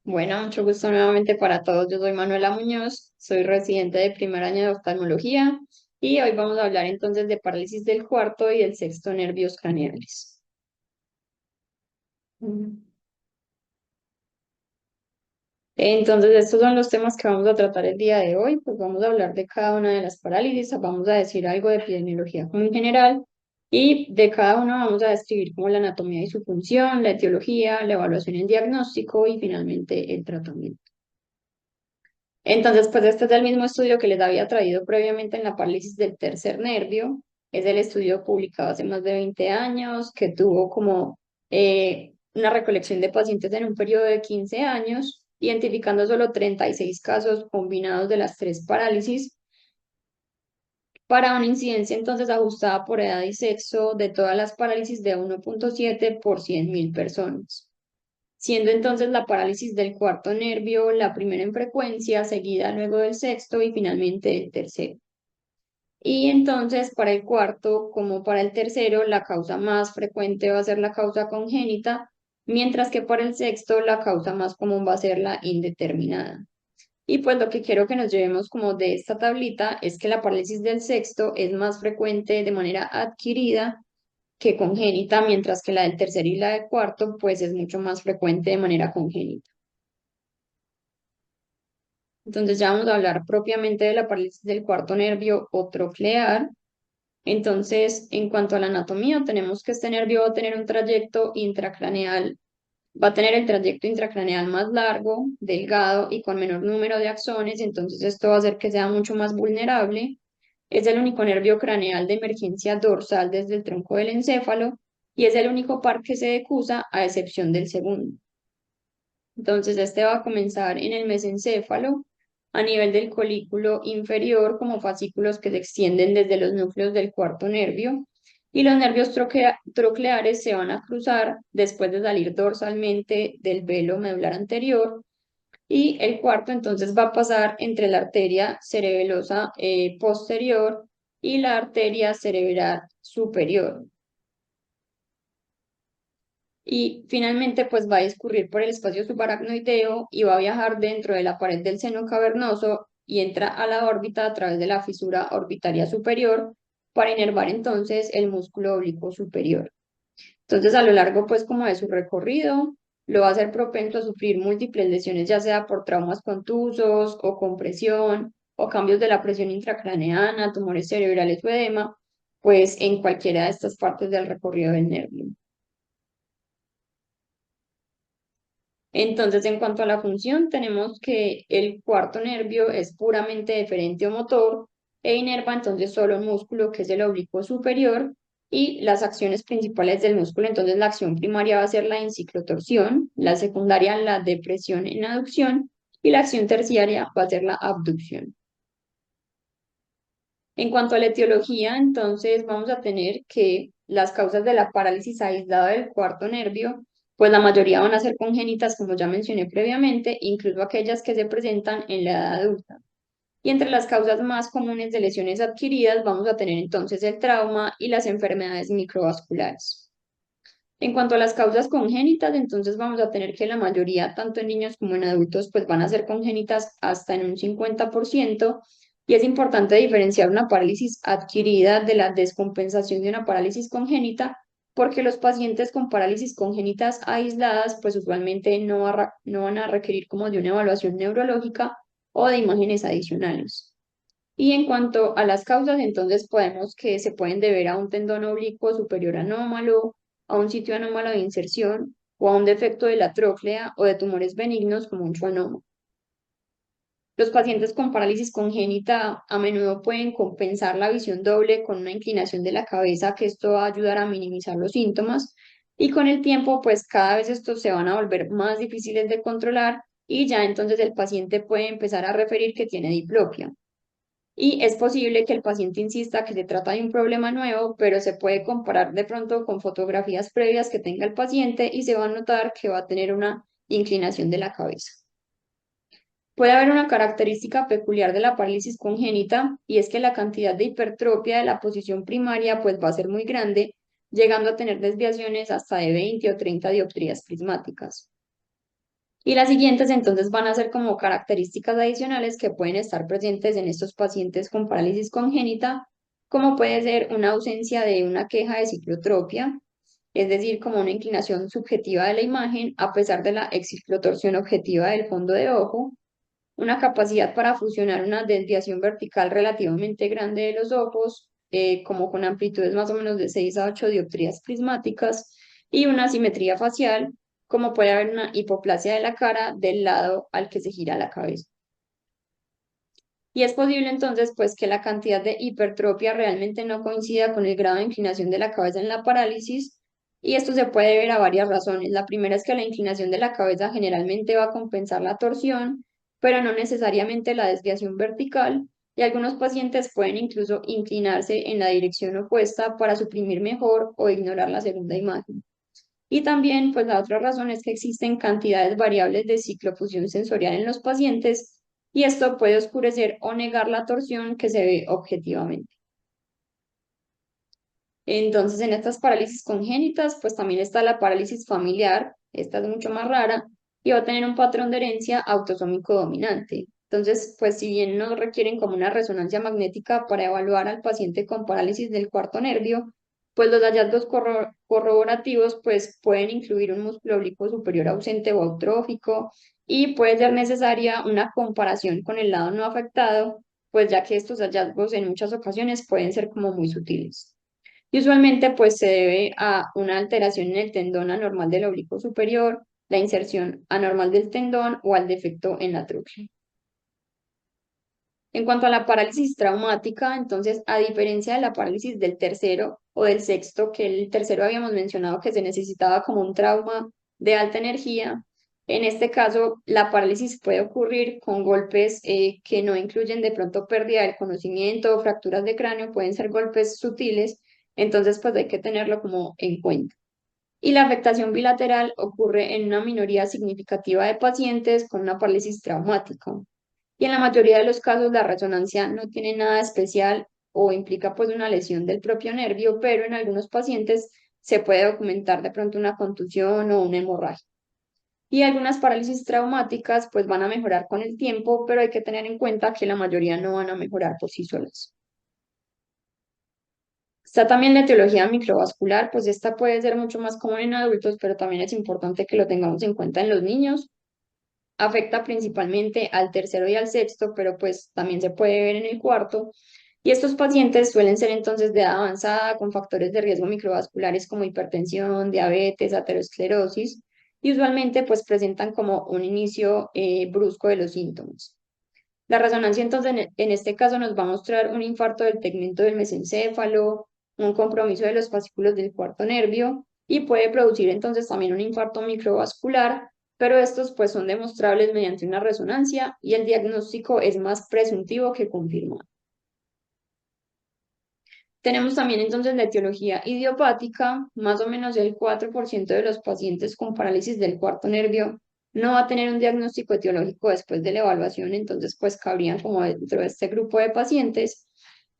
Bueno, mucho gusto nuevamente para todos. Yo soy Manuela Muñoz, soy residente de primer año de oftalmología y hoy vamos a hablar entonces de parálisis del cuarto y del sexto nervios craneales. Mm. Entonces, estos son los temas que vamos a tratar el día de hoy. Pues vamos a hablar de cada una de las parálisis, vamos a decir algo de epidemiología como en general y de cada una vamos a describir como la anatomía y su función, la etiología, la evaluación y el diagnóstico y finalmente el tratamiento. Entonces, pues este es el mismo estudio que les había traído previamente en la parálisis del tercer nervio. Es el estudio publicado hace más de 20 años, que tuvo como una recolección de pacientes en un periodo de 15 años, identificando solo 36 casos combinados de las tres parálisis para una incidencia entonces ajustada por edad y sexo de todas las parálisis de 1,7 por 100.000 personas, siendo entonces la parálisis del cuarto nervio la primera en frecuencia, seguida luego del sexto y finalmente del tercero. Y entonces para el cuarto, como para el tercero, la causa más frecuente va a ser la causa congénita, mientras que para el sexto la causa más común va a ser la indeterminada. Y pues lo que quiero que nos llevemos como de esta tablita es que la parálisis del sexto es más frecuente de manera adquirida que congénita, mientras que la del tercer y la del cuarto pues es mucho más frecuente de manera congénita. Entonces ya vamos a hablar propiamente de la parálisis del cuarto nervio o troclear. Entonces, en cuanto a la anatomía, tenemos que este nervio va a tener un trayecto intracraneal, va a tener el trayecto intracraneal más largo, delgado y con menor número de axones, entonces esto va a hacer que sea mucho más vulnerable. Es el único nervio craneal de emergencia dorsal desde el tronco del encéfalo y es el único par que se decusa a excepción del segundo. Entonces, este va a comenzar en el mesencéfalo, a nivel del colículo inferior, como fascículos que se extienden desde los núcleos del cuarto nervio, y los nervios trocleares se van a cruzar después de salir dorsalmente del velo medular anterior, y el cuarto entonces va a pasar entre la arteria cerebelosa posterior y la arteria cerebral superior. Y finalmente pues va a discurrir por el espacio subaracnoideo y va a viajar dentro de la pared del seno cavernoso y entra a la órbita a través de la fisura orbitaria superior para inervar entonces el músculo oblicuo superior. Entonces a lo largo pues como de su recorrido lo va a hacer propenso a sufrir múltiples lesiones, ya sea por traumas contusos o compresión o cambios de la presión intracraneana, tumores cerebrales o edema, pues en cualquiera de estas partes del recorrido del nervio. Entonces, en cuanto a la función, tenemos que el cuarto nervio es puramente deferente o motor e inerva entonces solo un músculo que es el oblicuo superior y las acciones principales del músculo. Entonces, la acción primaria va a ser la enciclotorsión, la secundaria la depresión en aducción y la acción terciaria va a ser la abducción. En cuanto a la etiología, entonces vamos a tener que las causas de la parálisis aislada del cuarto nervio, pues la mayoría van a ser congénitas, como ya mencioné previamente, incluso aquellas que se presentan en la edad adulta. Y entre las causas más comunes de lesiones adquiridas vamos a tener entonces el trauma y las enfermedades microvasculares. En cuanto a las causas congénitas, entonces vamos a tener que la mayoría, tanto en niños como en adultos, pues van a ser congénitas hasta en un 50%, y es importante diferenciar una parálisis adquirida de la descompensación de una parálisis congénita, porque los pacientes con parálisis congénitas aisladas, pues usualmente no van a requerir como de una evaluación neurológica o de imágenes adicionales. Y en cuanto a las causas, entonces podemos que se pueden deber a un tendón oblicuo superior anómalo, a un sitio anómalo de inserción o a un defecto de la tróclea o de tumores benignos como un schwannoma. Los pacientes con parálisis congénita a menudo pueden compensar la visión doble con una inclinación de la cabeza, que esto va a ayudar a minimizar los síntomas. Y con el tiempo, pues cada vez estos se van a volver más difíciles de controlar y ya entonces el paciente puede empezar a referir que tiene diplopia. Y es posible que el paciente insista que se trata de un problema nuevo, pero se puede comparar de pronto con fotografías previas que tenga el paciente y se va a notar que va a tener una inclinación de la cabeza. Puede haber una característica peculiar de la parálisis congénita y es que la cantidad de hipertropia de la posición primaria pues va a ser muy grande, llegando a tener desviaciones hasta de 20 o 30 dioptrías prismáticas. Y las siguientes entonces van a ser como características adicionales que pueden estar presentes en estos pacientes con parálisis congénita, como puede ser una ausencia de una queja de ciclotropia, es decir, como una inclinación subjetiva de la imagen a pesar de la exciclotorsión objetiva del fondo de ojo, una capacidad para fusionar una desviación vertical relativamente grande de los ojos, como con amplitudes más o menos de 6 a 8 dioptrías prismáticas, y una simetría facial, como puede haber una hipoplasia de la cara del lado al que se gira la cabeza. Y es posible entonces pues que la cantidad de hipertropia realmente no coincida con el grado de inclinación de la cabeza en la parálisis, y esto se puede ver a varias razones. La primera es que la inclinación de la cabeza generalmente va a compensar la torsión, pero no necesariamente la desviación vertical, y algunos pacientes pueden incluso inclinarse en la dirección opuesta para suprimir mejor o ignorar la segunda imagen. Y también, pues la otra razón es que existen cantidades variables de ciclofusión sensorial en los pacientes y esto puede oscurecer o negar la torsión que se ve objetivamente. Entonces, en estas parálisis congénitas, pues también está la parálisis familiar, esta es mucho más rara y va a tener un patrón de herencia autosómico dominante. Entonces, pues si bien no requieren como una resonancia magnética para evaluar al paciente con parálisis del cuarto nervio, pues los hallazgos corroborativos pues pueden incluir un músculo oblicuo superior ausente o autrófico y puede ser necesaria una comparación con el lado no afectado, pues ya que estos hallazgos en muchas ocasiones pueden ser como muy sutiles. Y usualmente pues se debe a una alteración en el tendón anormal del oblicuo superior, la inserción anormal del tendón o al defecto en la trújula. En cuanto a la parálisis traumática, entonces, a diferencia de la parálisis del tercero o del sexto, que el tercero habíamos mencionado que se necesitaba como un trauma de alta energía, en este caso la parálisis puede ocurrir con golpes que no incluyen de pronto pérdida del conocimiento o fracturas de cráneo, pueden ser golpes sutiles, entonces pues hay que tenerlo como en cuenta. Y la afectación bilateral ocurre en una minoría significativa de pacientes con una parálisis traumática. Y en la mayoría de los casos la resonancia no tiene nada especial o implica pues una lesión del propio nervio, pero en algunos pacientes se puede documentar de pronto una contusión o una hemorragia. Y algunas parálisis traumáticas pues van a mejorar con el tiempo, pero hay que tener en cuenta que la mayoría no van a mejorar por sí solas. Está también la etiología microvascular, pues esta puede ser mucho más común en adultos, pero también es importante que lo tengamos en cuenta en los niños. Afecta principalmente al tercero y al sexto, pero pues también se puede ver en el cuarto. Y estos pacientes suelen ser entonces de edad avanzada con factores de riesgo microvasculares como hipertensión, diabetes, aterosclerosis, y usualmente pues presentan como un inicio brusco de los síntomas. La resonancia entonces en este caso nos va a mostrar un infarto del tegmento del mesencéfalo, un compromiso de los fascículos del cuarto nervio y puede producir entonces también un infarto microvascular, pero estos pues son demostrables mediante una resonancia y el diagnóstico es más presuntivo que confirmado. Tenemos también entonces la etiología idiopática, más o menos el 4% de los pacientes con parálisis del cuarto nervio no va a tener un diagnóstico etiológico después de la evaluación, entonces pues cabrían como dentro de este grupo de pacientes.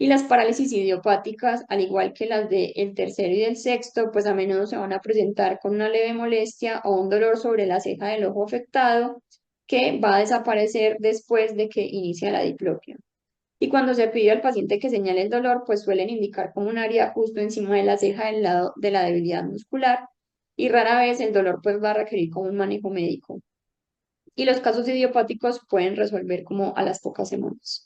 Y las parálisis idiopáticas, al igual que las del tercero y del sexto, pues a menudo se van a presentar con una leve molestia o un dolor sobre la ceja del ojo afectado que va a desaparecer después de que inicia la diplopia. Y cuando se pide al paciente que señale el dolor, pues suelen indicar como un área justo encima de la ceja del lado de la debilidad muscular y rara vez el dolor pues va a requerir como un manejo médico. Y los casos idiopáticos pueden resolver como a las pocas semanas.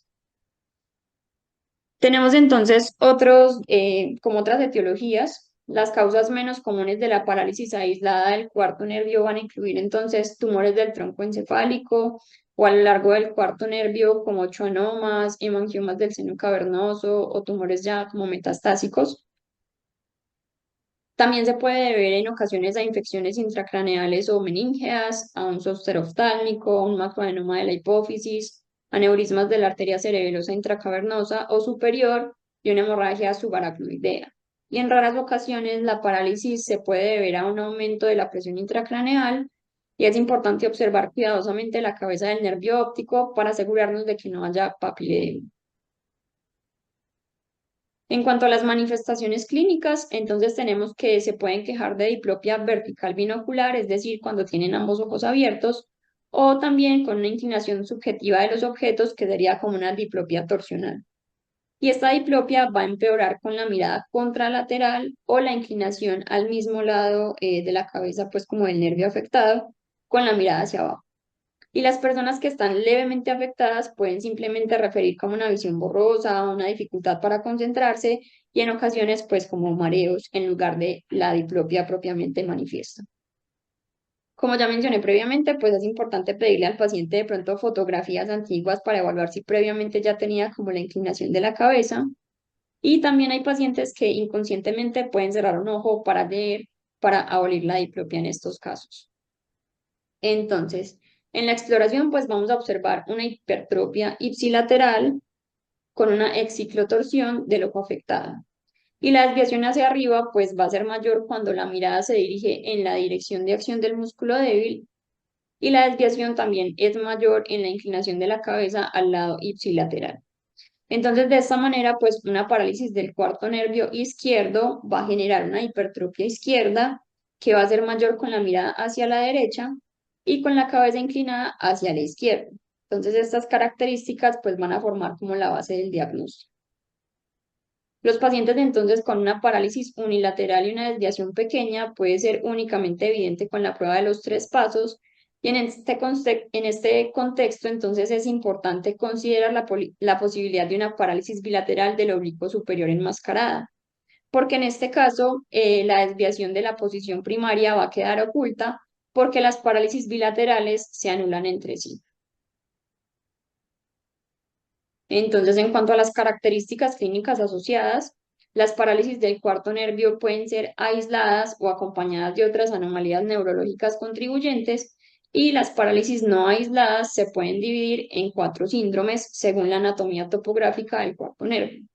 Tenemos entonces como otras etiologías. Las causas menos comunes de la parálisis aislada del cuarto nervio van a incluir entonces tumores del tronco encefálico o a lo largo del cuarto nervio como schwannomas, hemangiomas del seno cavernoso o tumores ya como metastásicos. También se puede deber en ocasiones a infecciones intracraneales o meníngeas, a un zóster oftálmico, a un macroadenoma de la hipófisis, aneurismas de la arteria cerebelosa intracavernosa o superior y una hemorragia subaracnoidea. Y en raras ocasiones la parálisis se puede deber a un aumento de la presión intracraneal y es importante observar cuidadosamente la cabeza del nervio óptico para asegurarnos de que no haya papiledema. En cuanto a las manifestaciones clínicas, entonces tenemos que se pueden quejar de diplopia vertical binocular, es decir, cuando tienen ambos ojos abiertos, o también con una inclinación subjetiva de los objetos, que sería como una diplopia torsional. Y esta diplopia va a empeorar con la mirada contralateral o la inclinación al mismo lado de la cabeza, pues como el nervio afectado, con la mirada hacia abajo. Y las personas que están levemente afectadas pueden simplemente referir como una visión borrosa, una dificultad para concentrarse y en ocasiones pues como mareos en lugar de la diplopia propiamente manifiesta. Como ya mencioné previamente, pues es importante pedirle al paciente de pronto fotografías antiguas para evaluar si previamente ya tenía como la inclinación de la cabeza. Y también hay pacientes que inconscientemente pueden cerrar un ojo para leer, para abolir la diplopia en estos casos. Entonces, en la exploración, pues vamos a observar una hipertrofia ipsilateral con una exciclotorsión del ojo afectado. Y la desviación hacia arriba, pues va a ser mayor cuando la mirada se dirige en la dirección de acción del músculo débil, y la desviación también es mayor en la inclinación de la cabeza al lado ipsilateral. Entonces, de esta manera, pues una parálisis del cuarto nervio izquierdo va a generar una hipertrofia izquierda que va a ser mayor con la mirada hacia la derecha y con la cabeza inclinada hacia la izquierda. Entonces, estas características pues van a formar como la base del diagnóstico. Los pacientes entonces con una parálisis unilateral y una desviación pequeña puede ser únicamente evidente con la prueba de los tres pasos, y en este contexto entonces es importante considerar la posibilidad de una parálisis bilateral del oblicuo superior enmascarada, porque en este caso la desviación de la posición primaria va a quedar oculta porque las parálisis bilaterales se anulan entre sí. Entonces, en cuanto a las características clínicas asociadas, las parálisis del cuarto nervio pueden ser aisladas o acompañadas de otras anomalías neurológicas contribuyentes, y las parálisis no aisladas se pueden dividir en cuatro síndromes según la anatomía topográfica del cuarto nervio.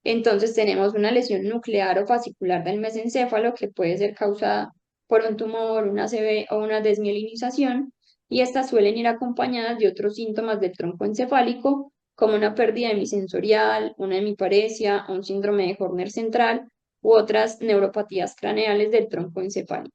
Entonces tenemos una lesión nuclear o fascicular del mesencéfalo que puede ser causada por un tumor, una ACV o una desmielinización, y estas suelen ir acompañadas de otros síntomas del tronco encefálico, como una pérdida hemisensorial, una hemiparesia, un síndrome de Horner central u otras neuropatías craneales del tronco encefálico.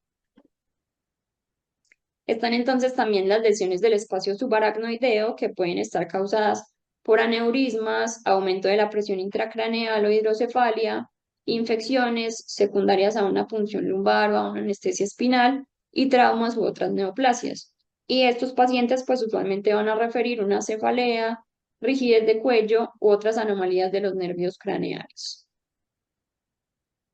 Están entonces también las lesiones del espacio subaracnoideo, que pueden estar causadas por aneurismas, aumento de la presión intracraneal o hidrocefalia, infecciones secundarias a una punción lumbar o a una anestesia espinal y traumas u otras neoplasias. Y estos pacientes pues usualmente van a referir una cefalea, rigidez de cuello u otras anomalías de los nervios craneales.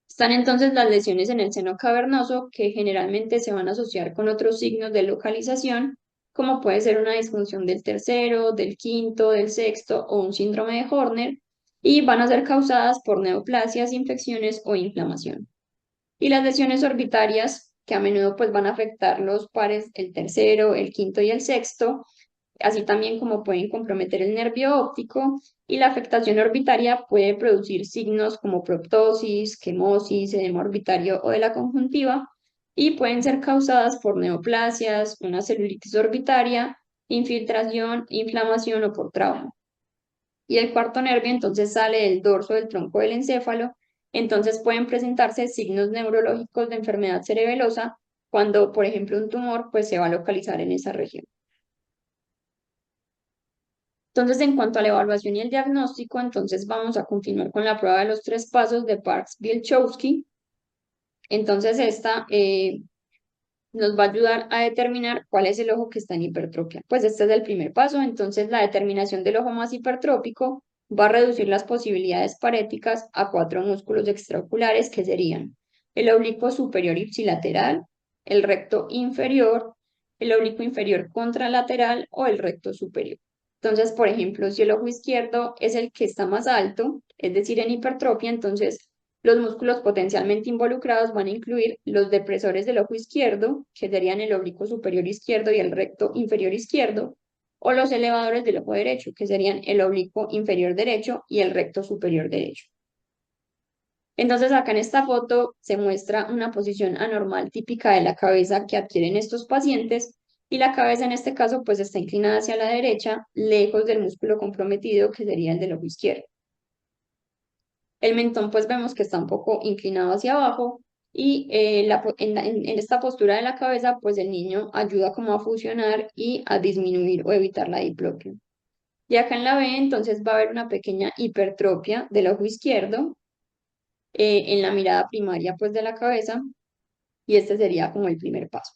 Están entonces las lesiones en el seno cavernoso, que generalmente se van a asociar con otros signos de localización, como puede ser una disfunción del tercero, del quinto, del sexto o un síndrome de Horner, y van a ser causadas por neoplasias, infecciones o inflamación. Y las lesiones orbitarias, que a menudo pues van a afectar los pares, el tercero, el quinto y el sexto, así también como pueden comprometer el nervio óptico, y la afectación orbitaria puede producir signos como proptosis, quemosis, edema orbitario o de la conjuntiva, y pueden ser causadas por neoplasias, una celulitis orbitaria, infiltración, inflamación o por trauma. Y el cuarto nervio entonces sale del dorso del tronco del encéfalo, entonces pueden presentarse signos neurológicos de enfermedad cerebelosa cuando, por ejemplo, un tumor pues se va a localizar en esa región. Entonces, en cuanto a la evaluación y el diagnóstico, entonces vamos a continuar con la prueba de los tres pasos de Parks-Bielchowski. Entonces, esta nos va a ayudar a determinar cuál es el ojo que está en hipertrofia. Pues este es el primer paso. Entonces, la determinación del ojo más hipertrópico va a reducir las posibilidades paréticas a cuatro músculos extraoculares, que serían el oblicuo superior ipsilateral, el recto inferior, el oblicuo inferior contralateral o el recto superior. Entonces, por ejemplo, si el ojo izquierdo es el que está más alto, es decir, en hipertrofia, entonces los músculos potencialmente involucrados van a incluir los depresores del ojo izquierdo, que serían el oblicuo superior izquierdo y el recto inferior izquierdo, o los elevadores del ojo derecho, que serían el oblicuo inferior derecho y el recto superior derecho. Entonces, acá en esta foto se muestra una posición anormal típica de la cabeza que adquieren estos pacientes, y la cabeza en este caso pues está inclinada hacia la derecha, lejos del músculo comprometido, que sería el del ojo izquierdo. El mentón pues vemos que está un poco inclinado hacia abajo, y en esta postura de la cabeza, pues el niño ayuda como a fusionar y a disminuir o evitar la diplopia. Y acá en la B, entonces va a haber una pequeña hipertrofia del ojo izquierdo en la mirada primaria pues de la cabeza y este sería como el primer paso.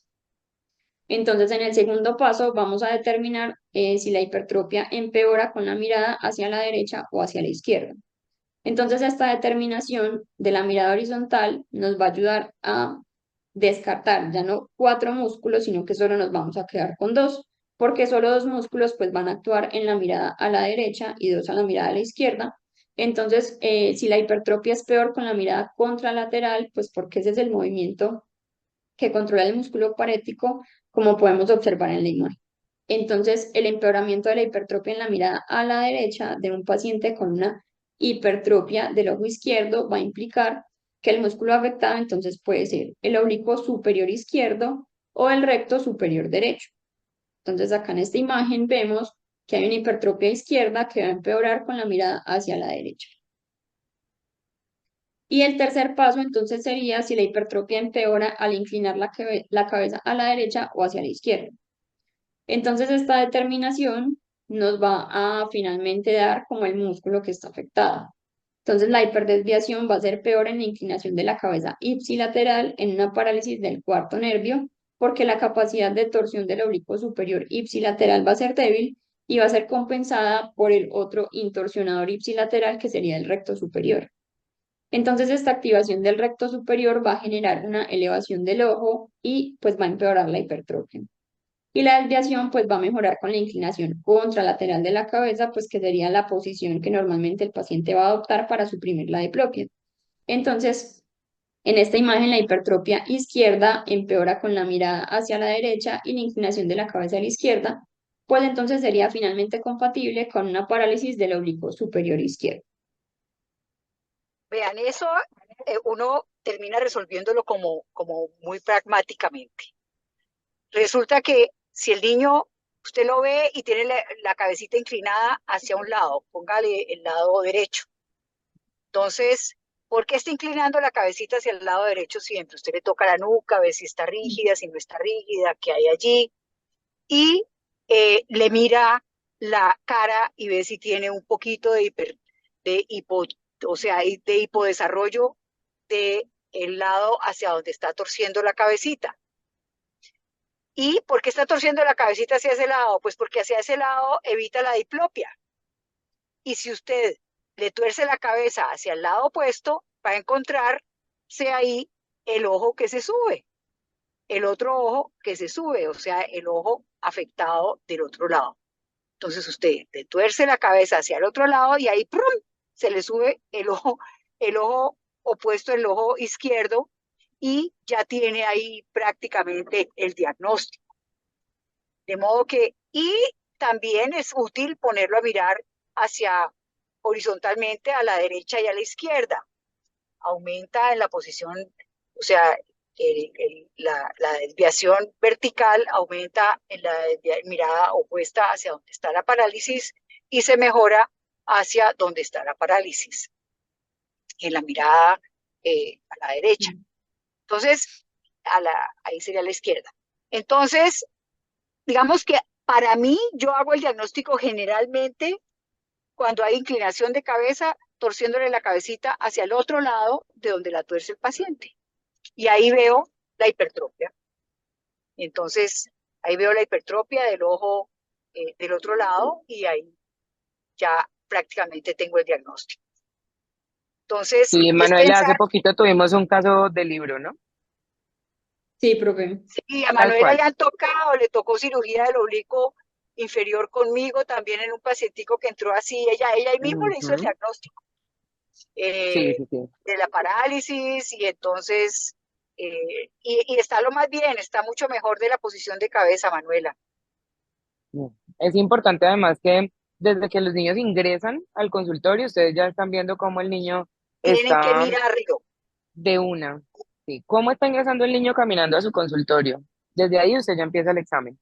Entonces, en el segundo paso vamos a determinar si la hipertrofia empeora con la mirada hacia la derecha o hacia la izquierda. Entonces, esta determinación de la mirada horizontal nos va a ayudar a descartar ya no cuatro músculos, sino que solo nos vamos a quedar con dos, porque solo dos músculos pues van a actuar en la mirada a la derecha y dos a la mirada a la izquierda. Entonces, si la hipertrofia es peor con la mirada contralateral, pues porque ese es el movimiento que controla el músculo parético, como podemos observar en la imagen. Entonces, el empeoramiento de la hipertrofia en la mirada a la derecha de un paciente con una hipertrofia del ojo izquierdo va a implicar que el músculo afectado entonces puede ser el oblicuo superior izquierdo o el recto superior derecho. Entonces, acá en esta imagen vemos que hay una hipertrofia izquierda que va a empeorar con la mirada hacia la derecha. Y el tercer paso entonces sería si la hipertrofia empeora al inclinar la cabeza a la derecha o hacia la izquierda. Entonces esta determinación nos va a finalmente dar como el músculo que está afectado. Entonces la hiperdesviación va a ser peor en la inclinación de la cabeza ipsilateral en una parálisis del cuarto nervio, porque la capacidad de torsión del oblicuo superior ipsilateral va a ser débil y va a ser compensada por el otro intorsionador ipsilateral que sería el recto superior. Entonces, esta activación del recto superior va a generar una elevación del ojo y pues va a empeorar la hipertrofia. Y la desviación pues va a mejorar con la inclinación contralateral de la cabeza, pues que sería la posición que normalmente el paciente va a adoptar para suprimir la diplopia. Entonces, en esta imagen la hipertrofia izquierda empeora con la mirada hacia la derecha y la inclinación de la cabeza a la izquierda, pues entonces sería finalmente compatible con una parálisis del oblicuo superior izquierdo. Vean, eso uno termina resolviéndolo como muy pragmáticamente. Resulta que si el niño, usted lo ve y tiene la cabecita inclinada hacia un lado, póngale el lado derecho. Entonces, ¿por qué está inclinando la cabecita hacia el lado derecho siempre? Usted le toca la nuca, ve si está rígida, si no está rígida, qué hay allí, y le mira la cara y ve si tiene un poquito de hipo, o sea, de hipodesarrollo de el lado hacia donde está torciendo la cabecita. ¿Y por qué está torciendo la cabecita hacia ese lado? Pues porque hacia ese lado evita la diplopia. Y si usted le tuerce la cabeza hacia el lado opuesto, va a encontrarse ahí el ojo que se sube, el otro ojo que se sube, o sea, el ojo afectado del otro lado. Entonces usted le tuerce la cabeza hacia el otro lado y ahí ¡prum! Se le sube el ojo opuesto, el ojo izquierdo, y ya tiene ahí prácticamente el diagnóstico. De modo que, y también es útil ponerlo a mirar hacia horizontalmente a la derecha y a la izquierda. Aumenta en la posición, o sea, la desviación vertical aumenta en la mirada opuesta hacia donde está la parálisis y se mejora hacia donde está la parálisis, en la mirada a la derecha. Entonces, ahí sería la izquierda. Entonces, digamos que para mí, yo hago el diagnóstico generalmente cuando hay inclinación de cabeza, torciéndole la cabecita hacia el otro lado de donde la tuerce el paciente. Y ahí veo la hipertrofia. Entonces, ahí veo la hipertrofia del ojo del otro lado y ahí ya prácticamente tengo el diagnóstico. Entonces, Sí, es Manuela, hace pensar, poquito tuvimos un caso de libro, ¿no? Sí, profe. sí, a Tal Manuela cual. le han tocado, le tocó cirugía del oblicuo inferior conmigo, también en un pacientico que entró así, ella ahí mismo le hizo el Ujú. diagnóstico Sí, eh, sí, sí. de la parálisis y entonces, y está lo más bien, está mucho mejor de la posición de cabeza, Manuela. Bien. Es importante además que desde que los niños ingresan al consultorio, ustedes ya están viendo cómo el niño Tienen que está mirarlo, de una. Sí, cómo está ingresando el niño caminando a su consultorio. Desde ahí usted ya empieza el examen.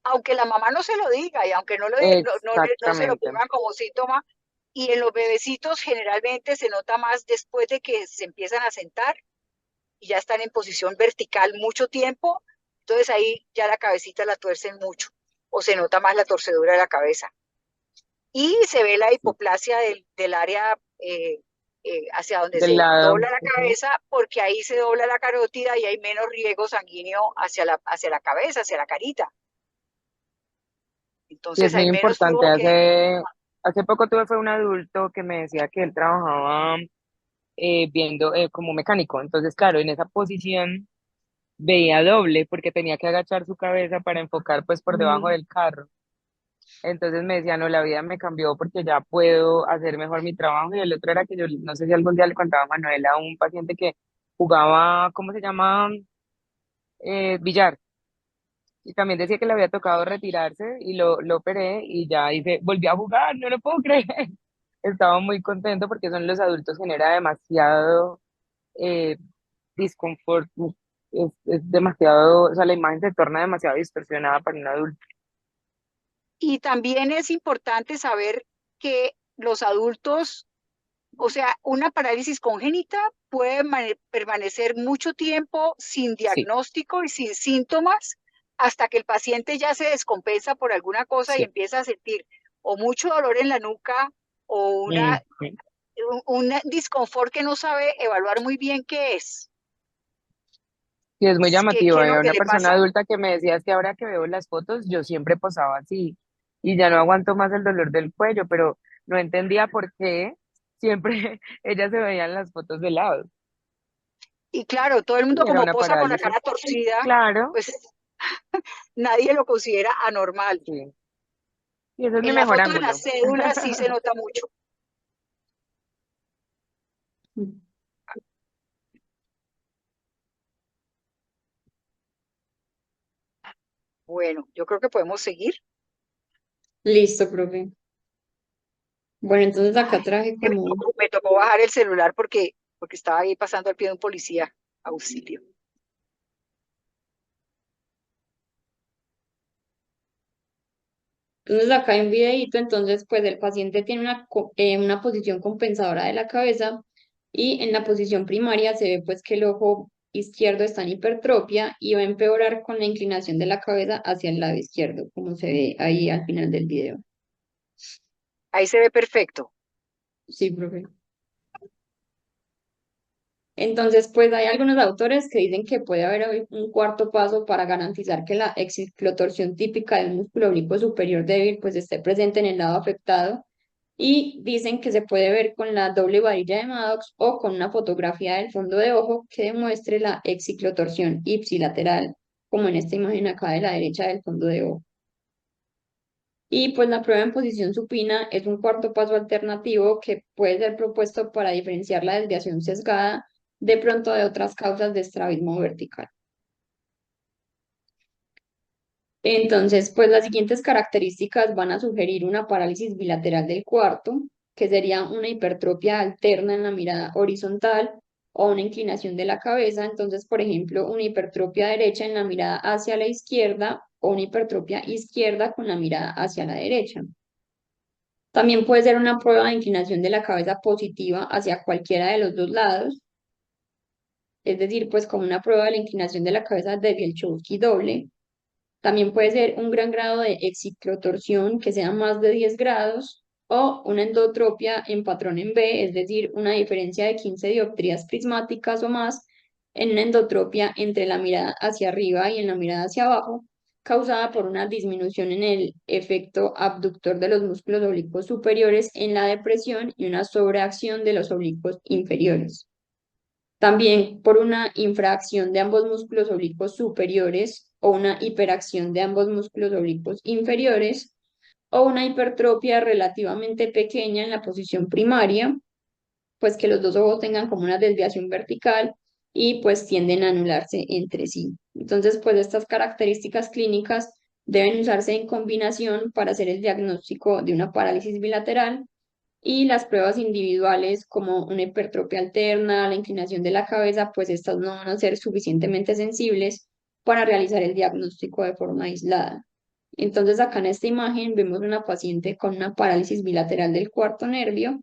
aunque la mamá no se lo diga y aunque no se lo Exactamente. pongan como síntoma. Y en los bebecitos generalmente se nota más después de que se empiezan a sentar. y ya están en posición vertical mucho tiempo, entonces ahí ya la cabecita la tuercen mucho o se nota más la torcedura de la cabeza. Y se ve la hipoplasia del área hacia donde Del se lado. dobla la Ujú. cabeza, porque ahí se dobla la carótida y hay menos riego sanguíneo hacia la cabeza, hacia la carita. Sí, es Entonces muy hay menos importante. flujo que... Hace poco tuve fue un adulto que me decía que él trabajaba viendo como mecánico. Entonces, claro, en esa posición veía doble porque tenía que agachar su cabeza para enfocar pues por debajo Mm. del carro. Entonces me decía, no, la vida me cambió porque ya puedo hacer mejor mi trabajo. Y el otro era que yo, no sé si algún día le contaba a Manuela, un paciente que jugaba, ¿cómo se llama? Billar. Y también decía que le había tocado retirarse y lo operé y ya dice, volví a jugar, no lo puedo creer. Estaba muy contento porque son los adultos, genera demasiado eh, disconfort, es demasiado, o sea, la imagen se torna demasiado distorsionada para un adulto. Y también es importante saber que los adultos, o sea, una parálisis congénita puede permanecer mucho tiempo sin Sí, diagnóstico y sin síntomas hasta que el paciente ya se descompensa por alguna cosa y sí. empieza a sentir o mucho dolor en la nuca o Ujú. un disconfort que no sabe evaluar muy bien qué es, Sí, es muy qué llamativo. es lo Había que una le persona pasa. adulta que me decía es que ahora que veo las fotos, yo siempre posaba así y ya no aguanto más el dolor del cuello, pero no entendía por qué siempre ella se veía en las fotos de lado. Y claro, todo el mundo Y era como una posa con la parálisis. cara torcida, Claro, pues nadie lo considera anormal. sí. Y ese es mi En la mejor foto de la ángulo. cédula sí se nota mucho. Bueno, yo creo que podemos seguir. Listo, profe. Bueno, entonces acá Ay, traje que como, me tocó bajar el celular porque estaba ahí pasando al pie de un policía. Auxilio. entonces acá hay un videíto, entonces pues el paciente tiene una posición compensadora de la cabeza y en la posición primaria se ve pues que el ojo izquierdo está en hipertrofia y va a empeorar con la inclinación de la cabeza hacia el lado izquierdo, como se ve ahí al final del video. Ahí se ve perfecto. Sí, profe. Entonces, pues hay algunos autores que dicen que puede haber hoy un cuarto paso para garantizar que la excitotorsión típica del músculo oblicuo superior débil pues esté presente en el lado afectado y dicen que se puede ver con la doble varilla de Maddox o con una fotografía del fondo de ojo que demuestre la excitotorsión ipsilateral, como en esta imagen acá de la derecha del fondo de ojo. Y pues la prueba en posición supina es un cuarto paso alternativo que puede ser propuesto para diferenciar la desviación sesgada de pronto de otras causas de estrabismo vertical. Entonces, pues las siguientes características van a sugerir una parálisis bilateral del cuarto, que sería una hipertrofia alterna en la mirada horizontal o una inclinación de la cabeza. Entonces, por ejemplo, una hipertrofia derecha en la mirada hacia la izquierda o una hipertrofia izquierda con la mirada hacia la derecha. También puede ser una prueba de inclinación de la cabeza positiva hacia cualquiera de los dos lados, es decir, pues como una prueba de la inclinación de la cabeza de Bielchowski doble. También puede ser un gran grado de exciclotorsión que sea más de 10 grados o una endotropia en patrón en B, es decir, una diferencia de 15 dioptrías prismáticas o más en una endotropia entre la mirada hacia arriba y en la mirada hacia abajo, causada por una disminución en el efecto abductor de los músculos oblicuos superiores en la depresión y una sobreacción de los oblicuos inferiores. También por una infracción de ambos músculos oblicuos superiores o una hiperacción de ambos músculos oblicuos inferiores o una hipertrofia relativamente pequeña en la posición primaria, pues que los dos ojos tengan como una desviación vertical y pues tienden a anularse entre sí. Entonces, pues estas características clínicas deben usarse en combinación para hacer el diagnóstico de una parálisis bilateral y las pruebas individuales como una hipertrofia alterna, la inclinación de la cabeza, pues estas no van a ser suficientemente sensibles para realizar el diagnóstico de forma aislada. Entonces acá en esta imagen vemos una paciente con una parálisis bilateral del cuarto nervio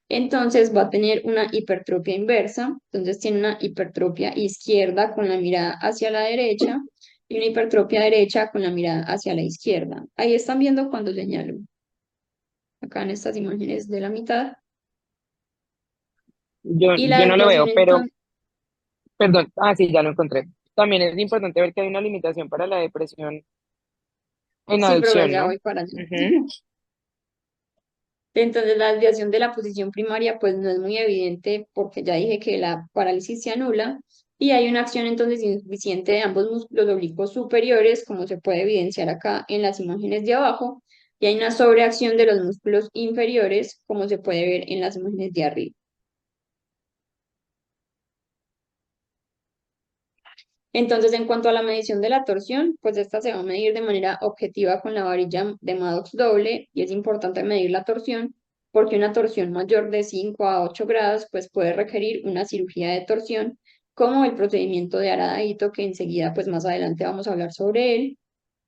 entonces va a tener una hipertrofia inversa, entonces tiene una hipertrofia izquierda con la mirada hacia la derecha y una hipertrofia derecha con la mirada hacia la izquierda. Ahí están viendo cuando señalo, acá en estas imágenes de la mitad. Y la Yo no lo desviación veo, pero, entonces, perdón, sí, ya lo encontré. También es importante ver que hay una limitación para la depresión en sí, pero adulción, ya ¿no? voy para allá. Ujú. Entonces la desviación de la posición primaria pues no es muy evidente porque ya dije que la parálisis se anula y hay una acción entonces insuficiente de ambos músculos oblicuos superiores como se puede evidenciar acá en las imágenes de abajo y hay una sobreacción de los músculos inferiores como se puede ver en las imágenes de arriba. Entonces, en cuanto a la medición de la torsión, pues esta se va a medir de manera objetiva con la varilla de Maddox doble y es importante medir la torsión porque una torsión mayor de 5 a 8 grados pues puede requerir una cirugía de torsión como el procedimiento de Aradaito que enseguida pues más adelante vamos a hablar sobre él.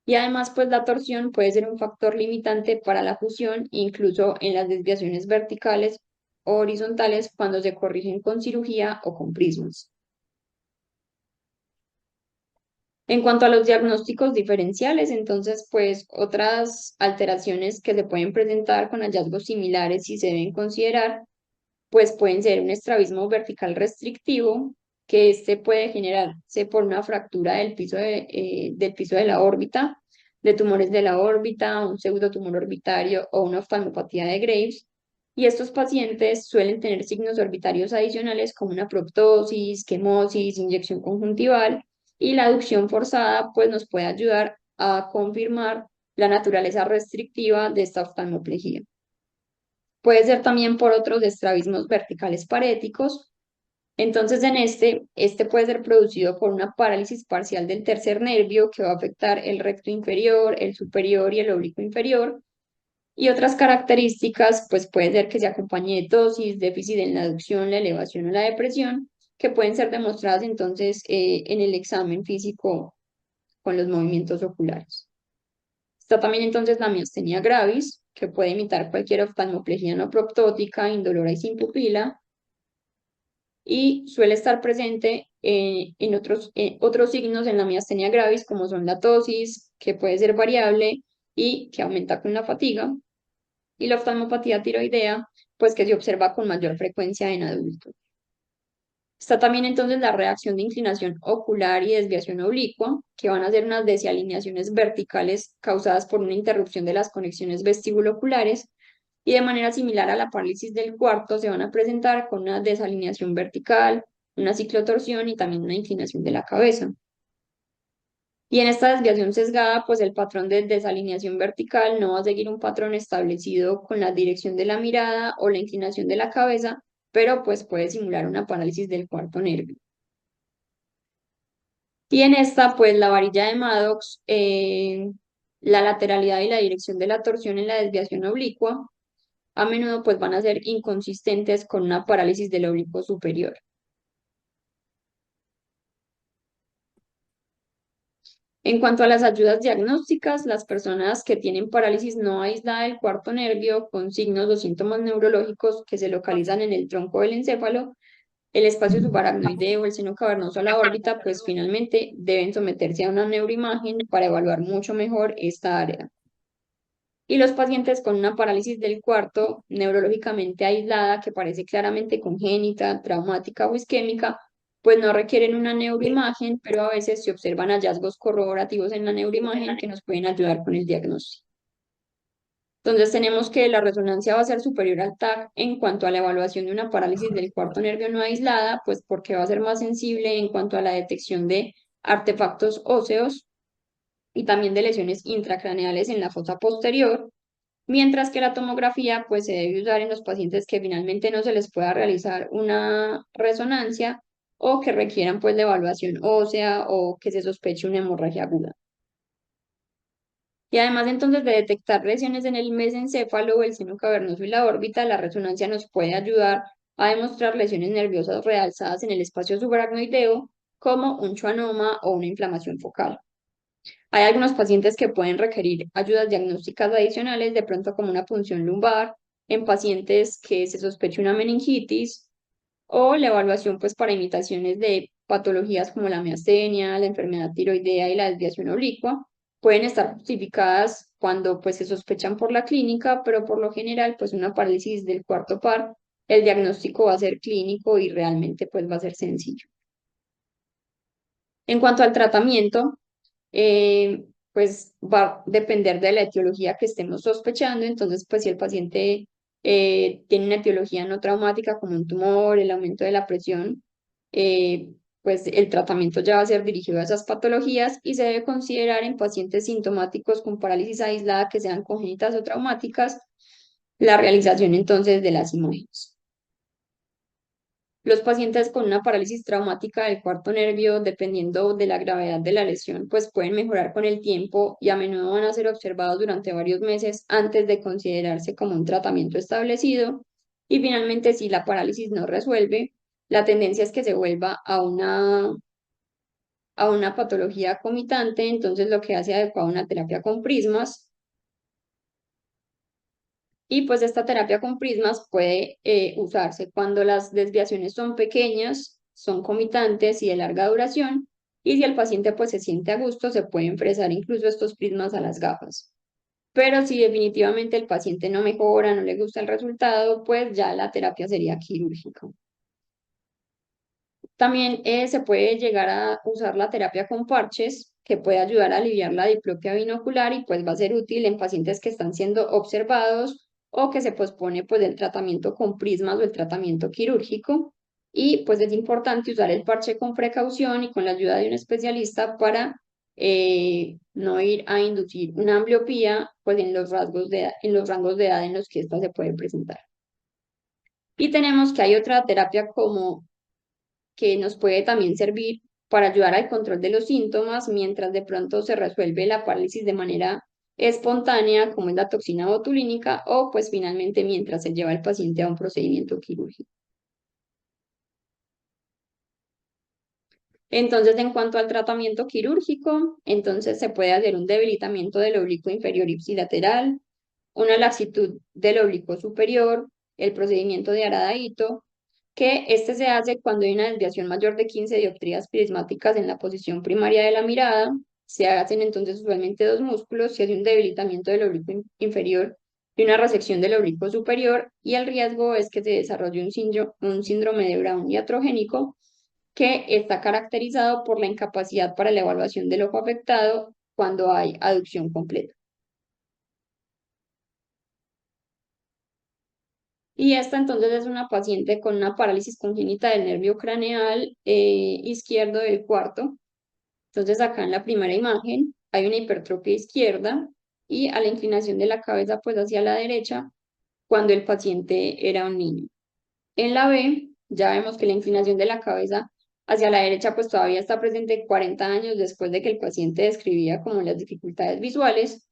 Y además pues la torsión puede ser un factor limitante para la fusión incluso en las desviaciones verticales o horizontales cuando se corrigen con cirugía o con prismas. En cuanto a los diagnósticos diferenciales, entonces, pues otras alteraciones que se pueden presentar con hallazgos similares y se deben considerar, pues pueden ser un estrabismo vertical restrictivo, que este puede generarse por una fractura del piso de la órbita, de tumores de la órbita, un pseudotumor orbitario o una oftalmopatía de Graves. Y estos pacientes suelen tener signos orbitarios adicionales como una proptosis, quemosis, inyección conjuntival y la aducción forzada pues nos puede ayudar a confirmar la naturaleza restrictiva de esta oftalmoplejía. Puede ser también por otros estrabismos verticales paréticos. Entonces, este puede ser producido por una parálisis parcial del tercer nervio que va a afectar el recto inferior, el superior y el oblicuo inferior. Y otras características, pues puede ser que se acompañe de tosis, déficit en la aducción, la elevación o la depresión, que pueden ser demostradas entonces en el examen físico con los movimientos oculares. Está también entonces la miastenia gravis, que puede imitar cualquier oftalmoplejía no proptótica, indolora y sin pupila, y suele estar presente en otros signos en la miastenia gravis, como son la tosis, que puede ser variable y que aumenta con la fatiga, y la oftalmopatía tiroidea, pues que se observa con mayor frecuencia en adultos. Está también entonces la reacción de inclinación ocular y desviación oblicua, que van a ser unas desalineaciones verticales causadas por una interrupción de las conexiones vestibuloculares y de manera similar a la parálisis del cuarto se van a presentar con una desalineación vertical, una ciclotorsión y también una inclinación de la cabeza. Y en esta desviación sesgada, pues el patrón de desalineación vertical no va a seguir un patrón establecido con la dirección de la mirada o la inclinación de la cabeza, pero pues puede simular una parálisis del cuarto nervio. Y en esta, pues la varilla de Maddox, la lateralidad y la dirección de la torsión en la desviación oblicua, a menudo pues van a ser inconsistentes con una parálisis del oblicuo superior. En cuanto a las ayudas diagnósticas, las personas que tienen parálisis no aislada del cuarto nervio con signos o síntomas neurológicos que se localizan en el tronco del encéfalo, el espacio subaracnoide o el seno cavernoso a la órbita, pues finalmente deben someterse a una neuroimagen para evaluar mucho mejor esta área. Y los pacientes con una parálisis del cuarto neurológicamente aislada, que parece claramente congénita, traumática o isquémica, pues no requieren una neuroimagen, pero a veces se observan hallazgos corroborativos en la neuroimagen que nos pueden ayudar con el diagnóstico. Entonces tenemos que la resonancia va a ser superior al TAC en cuanto a la evaluación de una parálisis del cuarto nervio no aislada, pues porque va a ser más sensible en cuanto a la detección de artefactos óseos y también de lesiones intracraneales en la fosa posterior, mientras que la tomografía pues se debe usar en los pacientes que finalmente no se les pueda realizar una resonancia o que requieran pues la evaluación ósea o que se sospeche una hemorragia aguda. Y además entonces de detectar lesiones en el mesencéfalo o el seno cavernoso y la órbita, la resonancia nos puede ayudar a demostrar lesiones nerviosas realzadas en el espacio subaracnoideo como un schwannoma o una inflamación focal. Hay algunos pacientes que pueden requerir ayudas diagnósticas adicionales, de pronto como una punción lumbar en pacientes que se sospeche una meningitis, o la evaluación pues para imitaciones de patologías como la miastenia, la enfermedad tiroidea y la desviación oblicua. Pueden estar justificadas cuando pues se sospechan por la clínica, pero por lo general pues una parálisis del cuarto par, el diagnóstico va a ser clínico y realmente pues va a ser sencillo. En cuanto al tratamiento, pues va a depender de la etiología que estemos sospechando. Entonces, pues si el paciente tiene una etiología no traumática como un tumor, el aumento de la presión, eh, pues el tratamiento ya va a ser dirigido a esas patologías y se debe considerar en pacientes sintomáticos con parálisis aislada que sean congénitas o traumáticas, la realización entonces de las imágenes. Los pacientes con una parálisis traumática del cuarto nervio, dependiendo de la gravedad de la lesión, pues pueden mejorar con el tiempo y a menudo van a ser observados durante varios meses antes de considerarse como un tratamiento establecido. Y finalmente, si la parálisis no resuelve, la tendencia es que se vuelva a una patología comitante, entonces lo que hace adecuado una terapia con prismas. Y pues esta terapia con prismas puede usarse cuando las desviaciones son pequeñas, son comitantes y de larga duración, y si el paciente pues se siente a gusto, se pueden fresar incluso estos prismas a las gafas. Pero si definitivamente el paciente no mejora, no le gusta el resultado, pues ya la terapia sería quirúrgica. También se puede llegar a usar la terapia con parches, que puede ayudar a aliviar la diplopia binocular y pues va a ser útil en pacientes que están siendo observados o que se pospone pues el tratamiento con prismas o el tratamiento quirúrgico. Y pues es importante usar el parche con precaución y con la ayuda de un especialista para no ir a inducir una ambliopía pues en los en los rangos de edad en los que esta se puede presentar. Y tenemos que hay otra terapia como que nos puede también servir para ayudar al control de los síntomas mientras de pronto se resuelve la parálisis de manera espontánea, como es la toxina botulínica, o pues finalmente mientras se lleva al paciente a un procedimiento quirúrgico. Entonces, en cuanto al tratamiento quirúrgico, entonces se puede hacer un debilitamiento del oblicuo inferior ipsilateral, una laxitud del oblicuo superior, el procedimiento de Arada-Ito, que este se hace cuando hay una desviación mayor de 15 dioptrías prismáticas en la posición primaria de la mirada. Se hacen entonces usualmente dos músculos, se hace un debilitamiento del oblicuo inferior y una resección del oblicuo superior, y el riesgo es que se desarrolle un síndrome de Brown iatrogénico que está caracterizado por la incapacidad para la evaluación del ojo afectado cuando hay aducción completa. Y esta entonces es una paciente con una parálisis congénita del nervio craneal izquierdo del cuarto. Entonces acá en la primera imagen hay una hipertrofia izquierda y a la inclinación de la cabeza pues hacia la derecha cuando el paciente era un niño. En la B ya vemos que la inclinación de la cabeza hacia la derecha pues todavía está presente 40 años después de que el paciente describía como las dificultades visuales.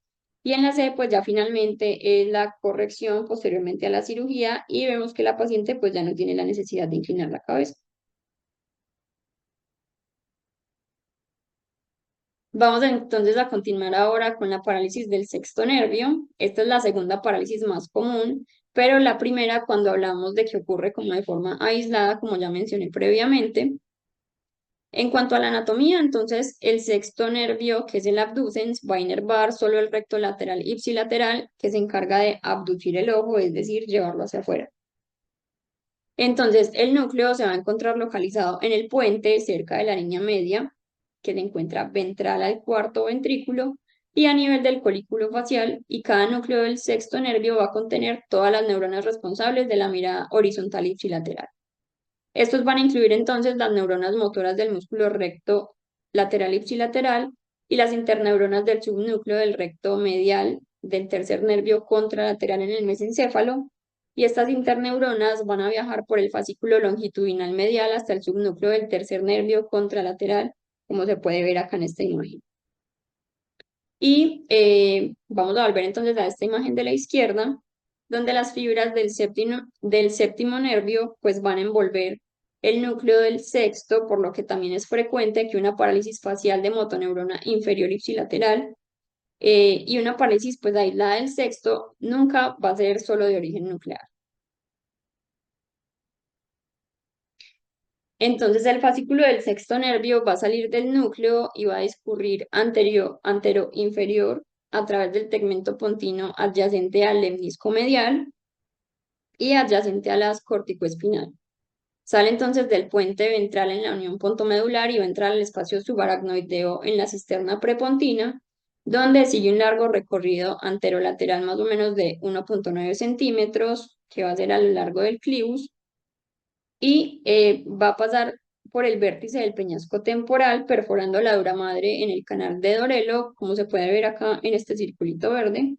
Y en la C pues ya finalmente es la corrección posteriormente a la cirugía y vemos que la paciente pues ya no tiene la necesidad de inclinar la cabeza. Vamos entonces a continuar ahora con la parálisis del sexto nervio. Esta es la segunda parálisis más común, pero la primera cuando hablamos de que ocurre como de forma aislada, como ya mencioné previamente. En cuanto a la anatomía, entonces el sexto nervio, que es el abducens, va a inervar solo el recto lateral ipsilateral, que se encarga de abducir el ojo, es decir, llevarlo hacia afuera. Entonces, el núcleo se va a encontrar localizado en el puente, cerca de la línea media, que se encuentra ventral al cuarto ventrículo, y a nivel del colículo facial, y cada núcleo del sexto nervio va a contener todas las neuronas responsables de la mirada horizontal ipsilateral. Estos van a incluir entonces las neuronas motoras del músculo recto lateral ipsilateral y las interneuronas del subnúcleo del recto medial del tercer nervio contralateral en el mesencéfalo. Y estas interneuronas van a viajar por el fascículo longitudinal medial hasta el subnúcleo del tercer nervio contralateral, como se puede ver acá en esta imagen. Y vamos a volver entonces a esta imagen de la izquierda, donde las fibras del séptimo nervio pues van a envolver el núcleo del sexto, por lo que también es frecuente que una parálisis facial de motoneurona inferior ipsilateral y una parálisis pues aislada del sexto nunca va a ser solo de origen nuclear. Entonces el fascículo del sexto nervio va a salir del núcleo y va a discurrir antero-inferior a través del tegmento pontino adyacente al lemnisco medial y adyacente a las corticoespinal. Sale entonces del puente ventral en la unión pontomedular y va a entrar al espacio subaracnoideo en la cisterna prepontina, donde sigue un largo recorrido anterolateral más o menos de 1,9 centímetros, que va a ser a lo largo del clivus, y va a pasar por el vértice del peñasco temporal, perforando la dura madre en el canal de Dorelo, como se puede ver acá en este circulito verde,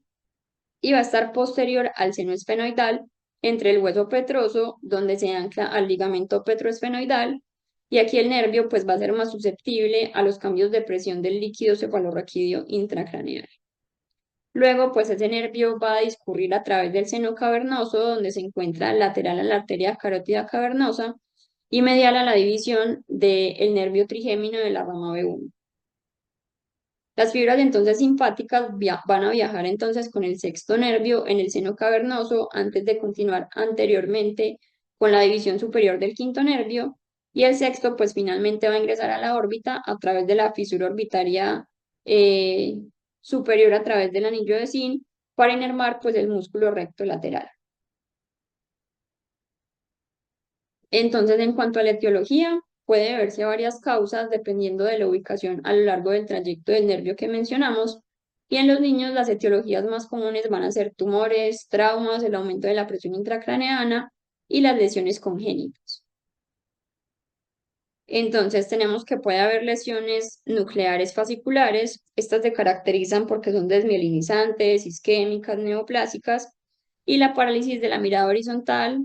y va a estar posterior al seno esfenoidal, entre el hueso petroso, donde se ancla al ligamento petroesfenoidal, y aquí el nervio pues va a ser más susceptible a los cambios de presión del líquido cefalorraquídeo intracraneal. Luego, pues ese nervio va a discurrir a través del seno cavernoso, donde se encuentra lateral a la arteria carótida cavernosa y medial a la división del nervio trigémino de la rama B1. Las fibras entonces simpáticas van a viajar entonces con el sexto nervio en el seno cavernoso antes de continuar anteriormente con la división superior del quinto nervio, y el sexto pues finalmente va a ingresar a la órbita a través de la fisura orbitaria eh, superior a través del anillo de Zinc para inervar pues el músculo recto lateral. Entonces, en cuanto a la etiología, puede deberse a varias causas dependiendo de la ubicación a lo largo del trayecto del nervio que mencionamos. Y en los niños, las etiologías más comunes van a ser tumores, traumas, el aumento de la presión intracraneana y las lesiones congénitas. Entonces, tenemos que puede haber lesiones nucleares fasciculares. Estas se caracterizan porque son desmielinizantes, isquémicas, neoplásicas, y la parálisis de la mirada horizontal.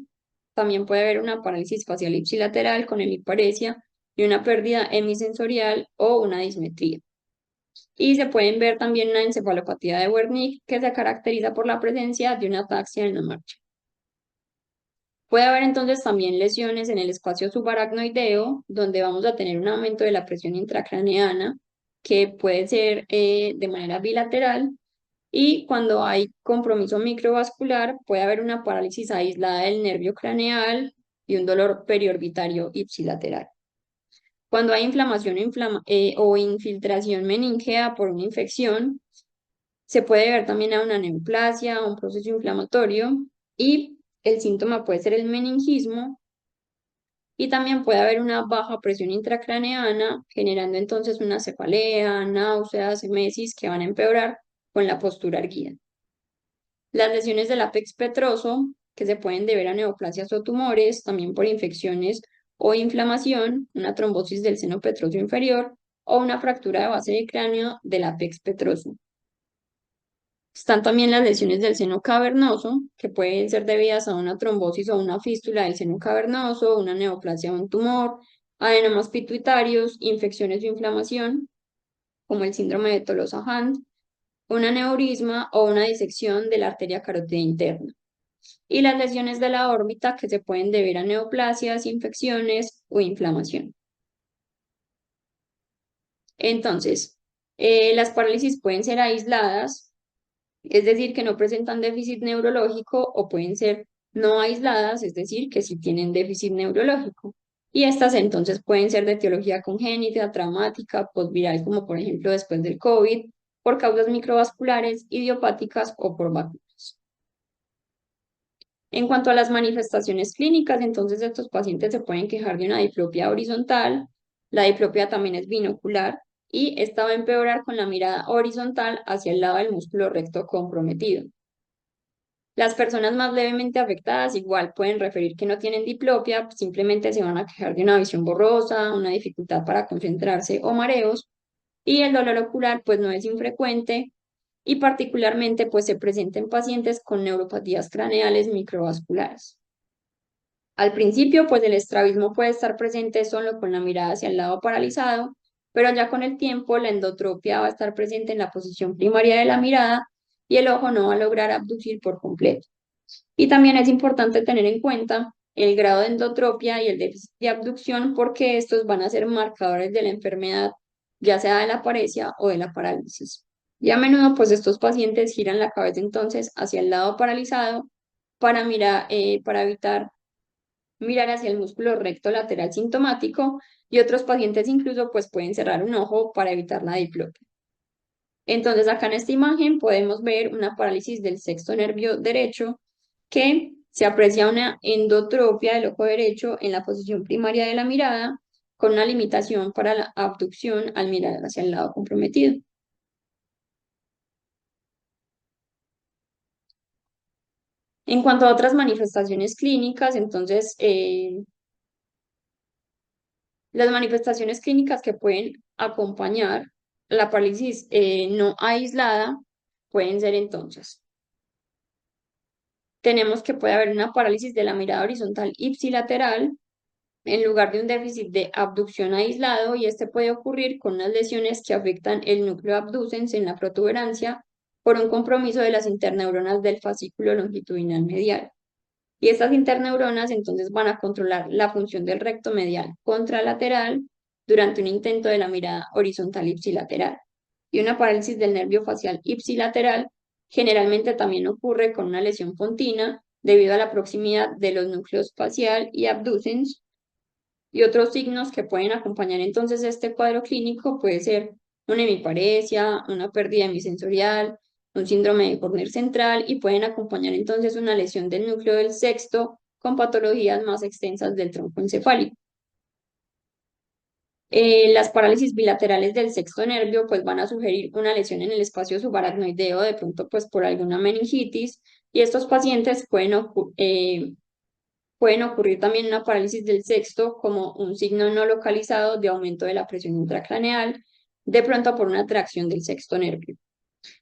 También puede haber una parálisis facial ipsilateral con hemiparesia y una pérdida hemisensorial o una dismetría. Y se pueden ver también una encefalopatía de Wernicke que se caracteriza por la presencia de una ataxia en la marcha. Puede haber entonces también lesiones en el espacio subaracnoideo, donde vamos a tener un aumento de la presión intracraneana, que puede ser de manera bilateral, y cuando hay compromiso microvascular, puede haber una parálisis aislada del nervio craneal y un dolor periorbitario ipsilateral. Cuando hay inflamación o infiltración meningea por una infección, se puede ver también a una neoplasia, un proceso inflamatorio, y el síntoma puede ser el meningismo, y también puede haber una baja presión intracraneana, generando entonces una cefalea, náuseas, emesis que van a empeorar con la postura erguida. Las lesiones del apex petroso, que se pueden deber a neoplasias o tumores, también por infecciones o inflamación, una trombosis del seno petroso inferior o una fractura de base de cráneo del apex petroso. Están también las lesiones del seno cavernoso, que pueden ser debidas a una trombosis o una fístula del seno cavernoso, una neoplasia o un tumor, adenomas pituitarios, infecciones o inflamación, como el síndrome de Tolosa-Hunt, un aneurisma o una disección de la arteria carótida interna. Y las lesiones de la órbita que se pueden deber a neoplasias, infecciones o inflamación. Entonces, las parálisis pueden ser aisladas, es decir, que no presentan déficit neurológico, o pueden ser no aisladas, es decir, que sí tienen déficit neurológico. Y estas entonces pueden ser de etiología congénita, traumática, postviral, como por ejemplo después del COVID, por causas microvasculares, idiopáticas o por vacunas. En cuanto a las manifestaciones clínicas, entonces estos pacientes se pueden quejar de una diplopia horizontal. La diplopia también es binocular y esta va a empeorar con la mirada horizontal hacia el lado del músculo recto comprometido. Las personas más levemente afectadas igual pueden referir que no tienen diplopia, simplemente se van a quejar de una visión borrosa, una dificultad para concentrarse o mareos, y el dolor ocular pues no es infrecuente, y particularmente pues se presenta en pacientes con neuropatías craneales microvasculares. Al principio pues el estrabismo puede estar presente solo con la mirada hacia el lado paralizado, pero ya con el tiempo la endotropia va a estar presente en la posición primaria de la mirada y el ojo no va a lograr abducir por completo. Y también es importante tener en cuenta el grado de endotropia y el déficit de abducción, porque estos van a ser marcadores de la enfermedad, ya sea de la paresia o de la parálisis. Y a menudo, pues estos pacientes giran la cabeza entonces hacia el lado paralizado para evitar mirar hacia el músculo recto lateral sintomático y otros pacientes incluso pues pueden cerrar un ojo para evitar la diplopia. Entonces acá en esta imagen podemos ver una parálisis del sexto nervio derecho que se aprecia una endotropia del ojo derecho en la posición primaria de la mirada con una limitación para la abducción al mirar hacia el lado comprometido. En cuanto a otras manifestaciones clínicas, entonces las manifestaciones clínicas que pueden acompañar la parálisis no aislada pueden ser entonces, tenemos que puede haber una parálisis de la mirada horizontal ipsilateral en lugar de un déficit de abducción aislado y este puede ocurrir con unas lesiones que afectan el núcleo abducens en la protuberancia por un compromiso de las interneuronas del fascículo longitudinal medial. Y estas interneuronas entonces van a controlar la función del recto medial contralateral durante un intento de la mirada horizontal ipsilateral. Y una parálisis del nervio facial ipsilateral generalmente también ocurre con una lesión pontina debido a la proximidad de los núcleos facial y abducens. Y otros signos que pueden acompañar entonces este cuadro clínico puede ser una hemiparesia, una pérdida hemisensorial, un síndrome de Horner central y pueden acompañar entonces una lesión del núcleo del sexto con patologías más extensas del tronco encefálico. Las parálisis bilaterales del sexto nervio pues van a sugerir una lesión en el espacio subaracnoideo, de pronto pues por alguna meningitis, y estos pacientes pueden ocurrir también una parálisis del sexto como un signo no localizado de aumento de la presión intracraneal, de pronto por una tracción del sexto nervio.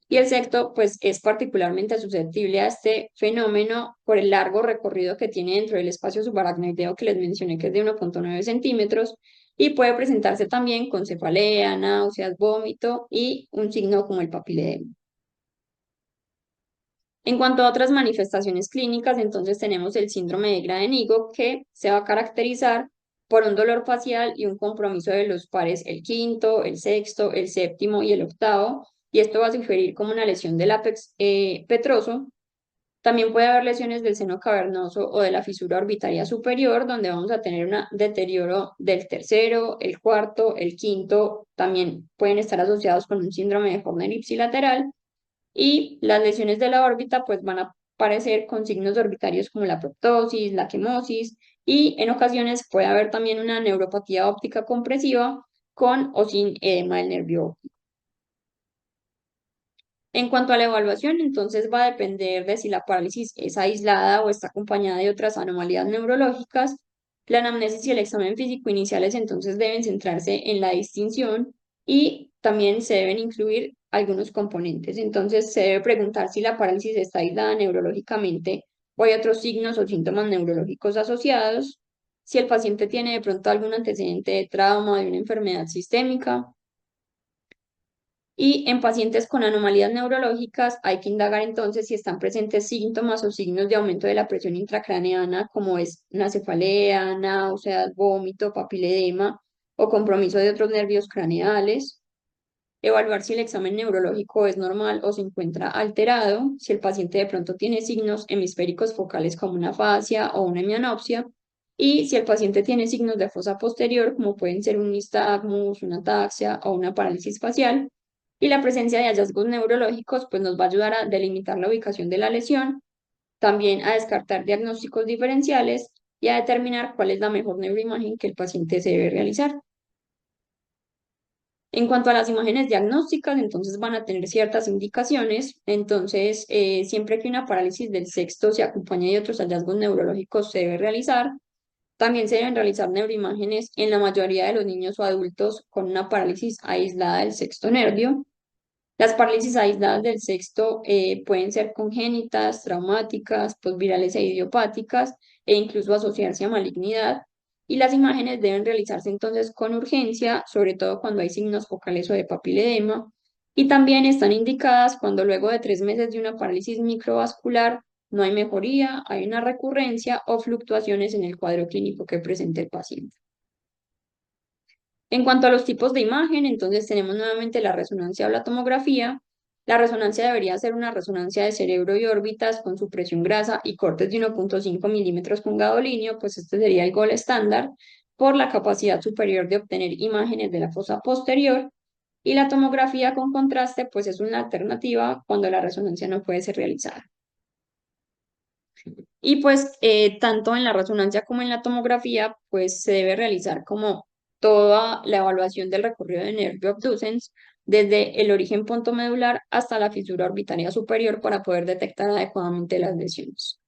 Y el sexto, pues, es particularmente susceptible a este fenómeno por el largo recorrido que tiene dentro del espacio subaracnoideo que les mencioné, que es de 1,9 centímetros, y puede presentarse también con cefalea, náuseas, vómito y un signo como el papiledema. En cuanto a otras manifestaciones clínicas, entonces tenemos el síndrome de Graham-Igor que se va a caracterizar por un dolor facial y un compromiso de los pares el quinto, el sexto, el séptimo y el octavo, y esto va a sugerir como una lesión del ápex petroso. También puede haber lesiones del seno cavernoso o de la fisura orbitaria superior, donde vamos a tener un deterioro del tercero, el cuarto, el quinto, también pueden estar asociados con un síndrome de Horner ipsilateral y las lesiones de la órbita pues van a aparecer con signos orbitarios como la proptosis, la quemosis y en ocasiones puede haber también una neuropatía óptica compresiva con o sin edema del nervio óptico. En cuanto a la evaluación, entonces va a depender de si la parálisis es aislada o está acompañada de otras anomalías neurológicas. La anamnesis y el examen físico iniciales entonces deben centrarse en la distinción y también se deben incluir algunos componentes. Entonces se debe preguntar si la parálisis está aislada neurológicamente o hay otros signos o síntomas neurológicos asociados, si el paciente tiene de pronto algún antecedente de trauma o de una enfermedad sistémica, y en pacientes con anomalías neurológicas hay que indagar entonces si están presentes síntomas o signos de aumento de la presión intracraneana, como es una cefalea, náuseas, vómito, papiledema o compromiso de otros nervios craneales. Evaluar si el examen neurológico es normal o se encuentra alterado, si el paciente de pronto tiene signos hemisféricos focales como una afasia o una hemianopsia, y si el paciente tiene signos de fosa posterior, como pueden ser un nistagmus, una ataxia o una parálisis facial, y la presencia de hallazgos neurológicos pues nos va a ayudar a delimitar la ubicación de la lesión, también a descartar diagnósticos diferenciales y a determinar cuál es la mejor neuroimagen que el paciente se debe realizar. En cuanto a las imágenes diagnósticas, entonces van a tener ciertas indicaciones. Entonces, siempre que una parálisis del sexto se acompañe de otros hallazgos neurológicos, se debe realizar. También se deben realizar neuroimágenes en la mayoría de los niños o adultos con una parálisis aislada del sexto nervio. Las parálisis aisladas del sexto pueden ser congénitas, traumáticas, postvirales e idiopáticas e incluso asociarse a malignidad. Y las imágenes deben realizarse entonces con urgencia, sobre todo cuando hay signos focales o de papiledema. Y también están indicadas cuando luego de 3 meses de una parálisis microvascular no hay mejoría, hay una recurrencia o fluctuaciones en el cuadro clínico que presenta el paciente. En cuanto a los tipos de imagen, entonces tenemos nuevamente la resonancia o la tomografía, La resonancia debería ser una resonancia de cerebro y órbitas con supresión grasa y cortes de 1,5 milímetros con gadolinio, pues este sería el gol estándar, por la capacidad superior de obtener imágenes de la fosa posterior. Y la tomografía con contraste, pues es una alternativa cuando la resonancia no puede ser realizada. Y pues tanto en la resonancia como en la tomografía, pues se debe realizar como toda la evaluación del recorrido de nervio abducens desde el origen pontomedular hasta la fisura orbitaria superior para poder detectar adecuadamente las lesiones.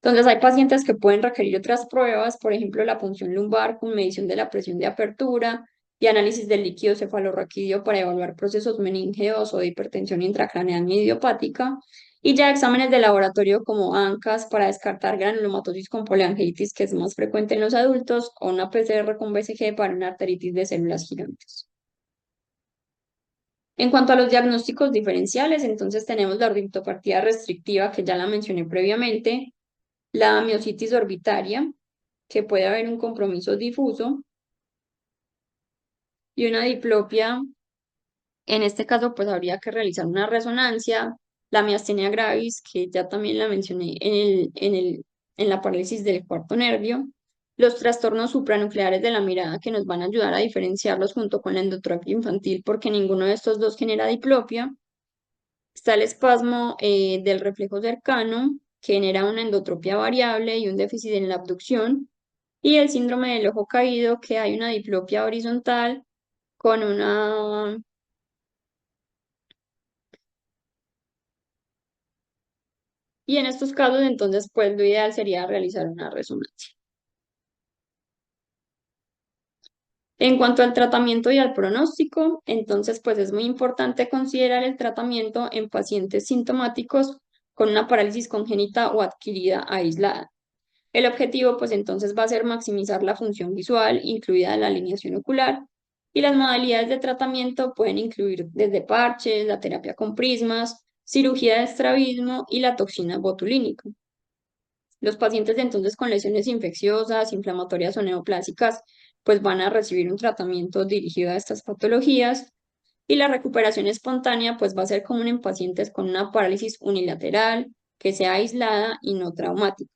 Entonces hay pacientes que pueden requerir otras pruebas, por ejemplo la punción lumbar con medición de la presión de apertura y análisis del líquido cefalorraquídeo para evaluar procesos meningeos o de hipertensión intracraneal ni idiopática, y ya exámenes de laboratorio como ANCAS para descartar granulomatosis con poliangiitis, que es más frecuente en los adultos, o una PCR con BCG para una arteritis de células gigantes. En cuanto a los diagnósticos diferenciales, entonces tenemos la orbitopatía restrictiva, que ya la mencioné previamente, la miositis orbitaria, que puede haber un compromiso difuso, y una diplopia. En este caso, pues habría que realizar una resonancia, la miastenia gravis, que ya también la mencioné en la parálisis del cuarto nervio, los trastornos supranucleares de la mirada, que nos van a ayudar a diferenciarlos junto con la endotropia infantil, porque ninguno de estos dos genera diplopia. Está el espasmo del reflejo cercano, que genera una endotropia variable y un déficit en la abducción, y el síndrome del ojo caído, que hay una diplopia horizontal con una. Y en estos casos, entonces, pues lo ideal sería realizar una resonancia. En cuanto al tratamiento y al pronóstico, entonces, pues es muy importante considerar el tratamiento en pacientes sintomáticos con una parálisis congénita o adquirida aislada. El objetivo, pues entonces, va a ser maximizar la función visual, incluida la alineación ocular, y las modalidades de tratamiento pueden incluir desde parches, la terapia con prismas, cirugía de estrabismo y la toxina botulínica. Los pacientes entonces con lesiones infecciosas, inflamatorias o neoplásicas, pues van a recibir un tratamiento dirigido a estas patologías, y la recuperación espontánea pues va a ser común en pacientes con una parálisis unilateral que sea aislada y no traumática.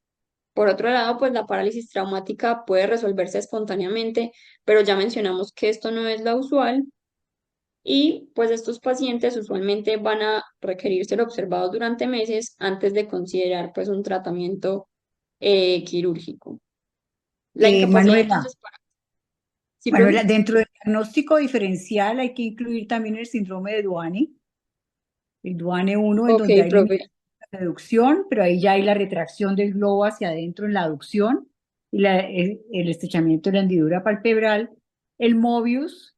Por otro lado, pues la parálisis traumática puede resolverse espontáneamente, pero ya mencionamos que esto no es lo usual, y pues estos pacientes usualmente van a requerir ser observados durante meses antes de considerar pues un tratamiento quirúrgico. La incapacidad Manuela, entonces para. Sí, profe. Manuela, dentro del diagnóstico diferencial hay que incluir también el síndrome de Duane, el Duane 1, en Ok, donde hay profe. limitación de reducción, pero ahí ya hay la retracción del globo hacia adentro en la aducción y el estrechamiento de la hendidura palpebral. El Mobius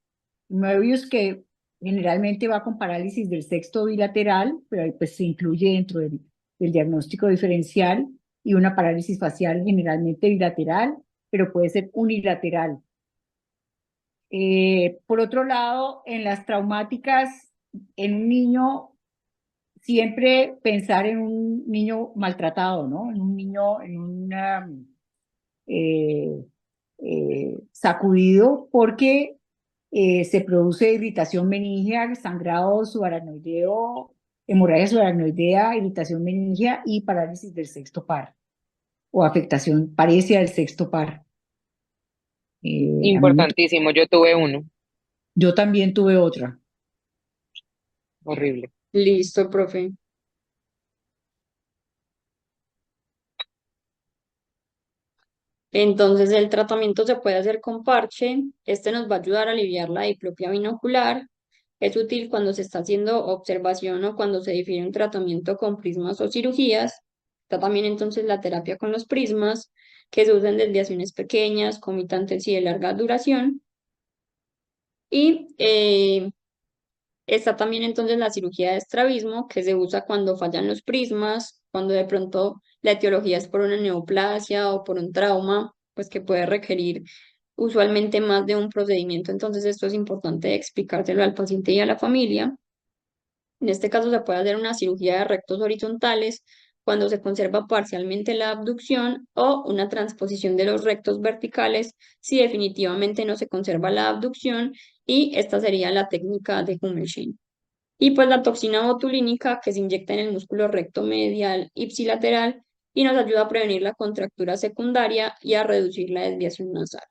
que generalmente va con parálisis del sexto bilateral, pero ahí pues se incluye dentro del diagnóstico diferencial, y una parálisis facial generalmente bilateral, pero puede ser unilateral. Por otro lado, en las traumáticas, en un niño, siempre pensar en un niño maltratado, ¿no? En un niño, en una eh, sacudido, porque se produce irritación meningea, sangrado subaracnoideo, hemorragia subaracnoidea, irritación meningea y parálisis del sexto par o afectación parecia del sexto par. A mí Importantísimo, yo tuve uno, yo también tuve otra. horrible. Listo, profe. Entonces el tratamiento se puede hacer con parche. Este nos va a ayudar a aliviar la diplopia binocular. Es útil cuando se está haciendo observación o cuando se difiere un tratamiento con prismas o cirugías. Está también entonces la terapia con los prismas, que se usan desviaciones pequeñas, comitantes y de larga duración. Y está también entonces la cirugía de estrabismo, que se usa cuando fallan los prismas, cuando de pronto la etiología es por una neoplasia o por un trauma, pues que puede requerir usualmente más de un procedimiento. Entonces esto es importante explicárselo al paciente y a la familia. En este caso se puede hacer una cirugía de rectos horizontales cuando se conserva parcialmente la abducción, o una transposición de los rectos verticales si definitivamente no se conserva la abducción, y esta sería la técnica de Hummelchen. Y pues la toxina botulínica que se inyecta en el músculo recto medial ipsilateral y nos ayuda a prevenir la contractura secundaria y a reducir la desviación nasal.